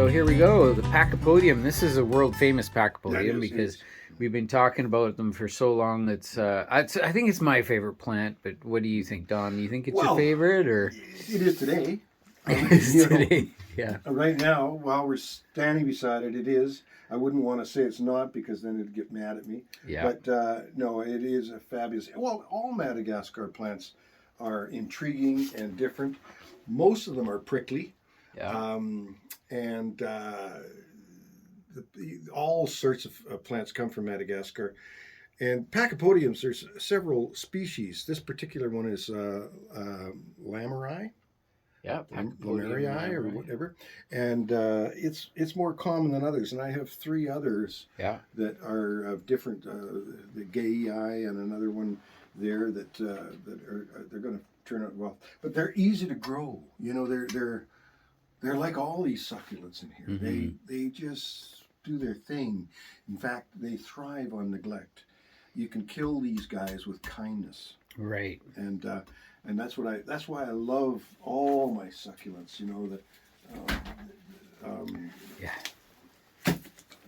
So here we go, the Pachypodium. This is a world famous Pachypodium because we've been talking about them for so long. I think it's my favorite plant, but what do you think, Don? Do you think it's your favorite, or it is today? It is today. Yeah. Right now, while we're standing beside it, it is. I wouldn't want to say it's not because then it'd get mad at me. Yeah. But no, it is a fabulous. Well, all Madagascar plants are intriguing and different. Most of them are prickly. Yeah. All sorts of plants come from Madagascar. And Pachypodiums, there's several species. This particular one is Lameri. Yeah, Lameri or whatever. And it's more common than others. And I have three others that are of different, the Gayi and another one there that they're going to turn out well. But they're easy to grow. You know, they're like all these succulents in here. Mm-hmm. They just do their thing. In fact, they thrive on neglect. You can kill these guys with kindness. Right. And that's why I love all my succulents. You know that.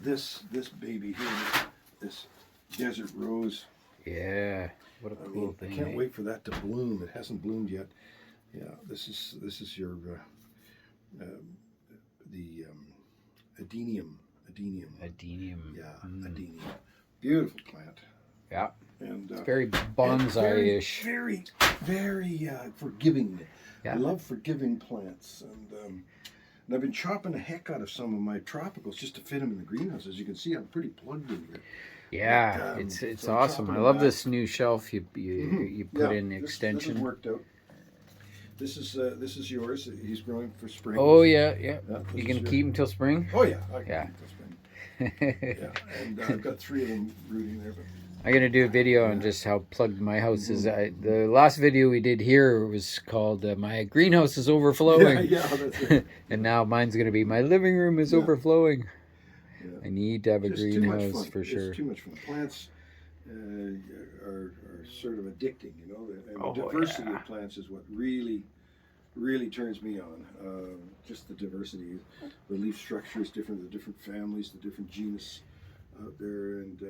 This baby here, this desert rose. Yeah. What a cool thing. I can't wait for that to bloom. It hasn't bloomed yet. Yeah. This is your. The adenium. Yeah, adenium. Beautiful plant. Yeah. And it's very bonsai-ish. Very, very forgiving. Yeah. I love forgiving plants. And I've been chopping the heck out of some of my tropicals just to fit them in the greenhouse. As you can see, I'm pretty plugged in here. Yeah, but, it's so awesome. I love this new shelf you put in the extension. This has worked out. This is yours. He's growing for spring. Oh yeah. You can keep him till spring? Oh yeah, I can keep him till spring. Yeah, and I've got three of them rooting there. But I'm gonna do a video on just how plugged my house is. The last video we did here was called "My Greenhouse is Overflowing." Yeah, that's it. And now mine's gonna be "My living room is overflowing." Yeah. I need to have a greenhouse for sure. It's too much fun. Plants are sort of addicting, you know. And the diversity of plants is what really turns me on. Just the diversity. The leaf structure is different, the different families, the different genus out there. And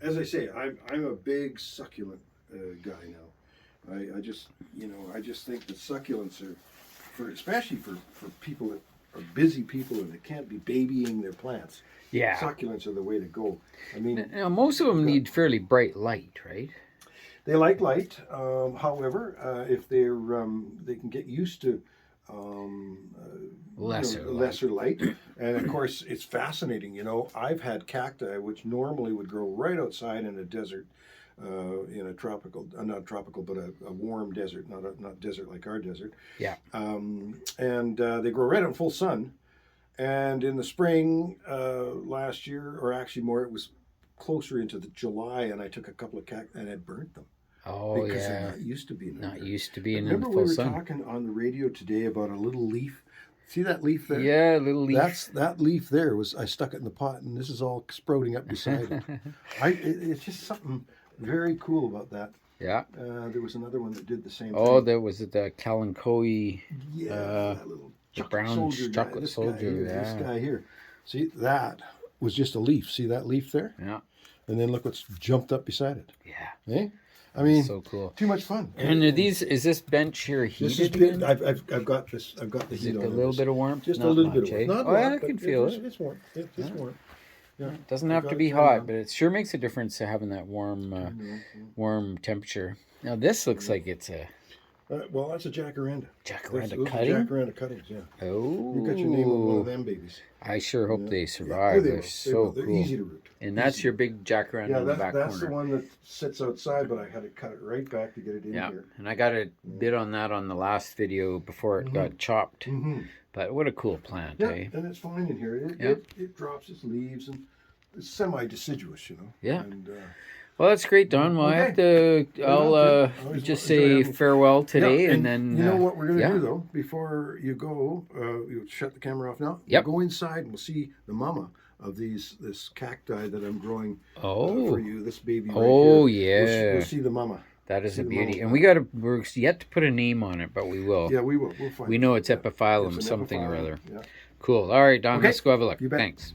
as I say, I'm a big succulent guy now. I just think that succulents are, especially for people that are busy people and that can't be babying their plants. Yeah. Succulents are the way to go. I mean, now, most of them need fairly bright light, right? They like light. However, if they can get used to lesser light. And of course, it's fascinating. You know, I've had cacti which normally would grow right outside in a desert, in a tropical, not tropical, but a warm desert, not desert like our desert. Yeah. And they grow right out in full sun. And in the spring last year, or actually more, it was closer into the July, and I took a couple of cacti and I burnt them. Oh, because yeah. they're not used to being not used to being in the full sun. Remember we were talking on the radio today about a little leaf. See that leaf there? Yeah, little leaf. That leaf there I stuck it in the pot, and this is all sprouting up beside it. It's just something very cool about that. Yeah. There was another one that did the same thing. Oh, there was the Kalankoe. Yeah, that little brown chocolate soldier. This guy here. See, that was just a leaf. See that leaf there? Yeah. And then look what's jumped up beside it. Yeah. Eh? I mean, so cool. Too much fun. And is this bench here heated? I've got this. I've got the heat on. A little bit of warmth? Just a little bit of warmth. Not I can feel it. It's warm. It's warm. Yeah. It doesn't have to be hot, but it sure makes a difference to having that warm, warm temperature. Now this looks like it's a. Well, that's a jacaranda. Jacaranda cutting? Jacaranda cuttings, yeah. Oh. You got your name on one of them babies. I sure hope they survive. They're so cool. They're easy to root. And that's your big jacaranda in the back corner. That's the one that sits outside, but I had to cut it right back to get it in here. And I got a bit on that on the last video before it got chopped. Mm-hmm. But what a cool plant, eh? And it's fine in here. It drops its leaves, and it's semi-deciduous, you know. Yeah. And, well, that's great, Don. Well, I'll just say farewell today, and then you know what we're going to do though. Before you go, you shut the camera off now. Yep. We'll go inside and we'll see the mama of this cacti that I'm growing for you. This baby. Oh, right here. yeah. We'll see the mama. That is a beauty, and we're yet to put a name on it, but we will. Yeah, we will. We'll find. We know it's epiphyllum, something or other. Yeah. Cool. All right, Don, Okay. let's go have a look. You bet. Thanks.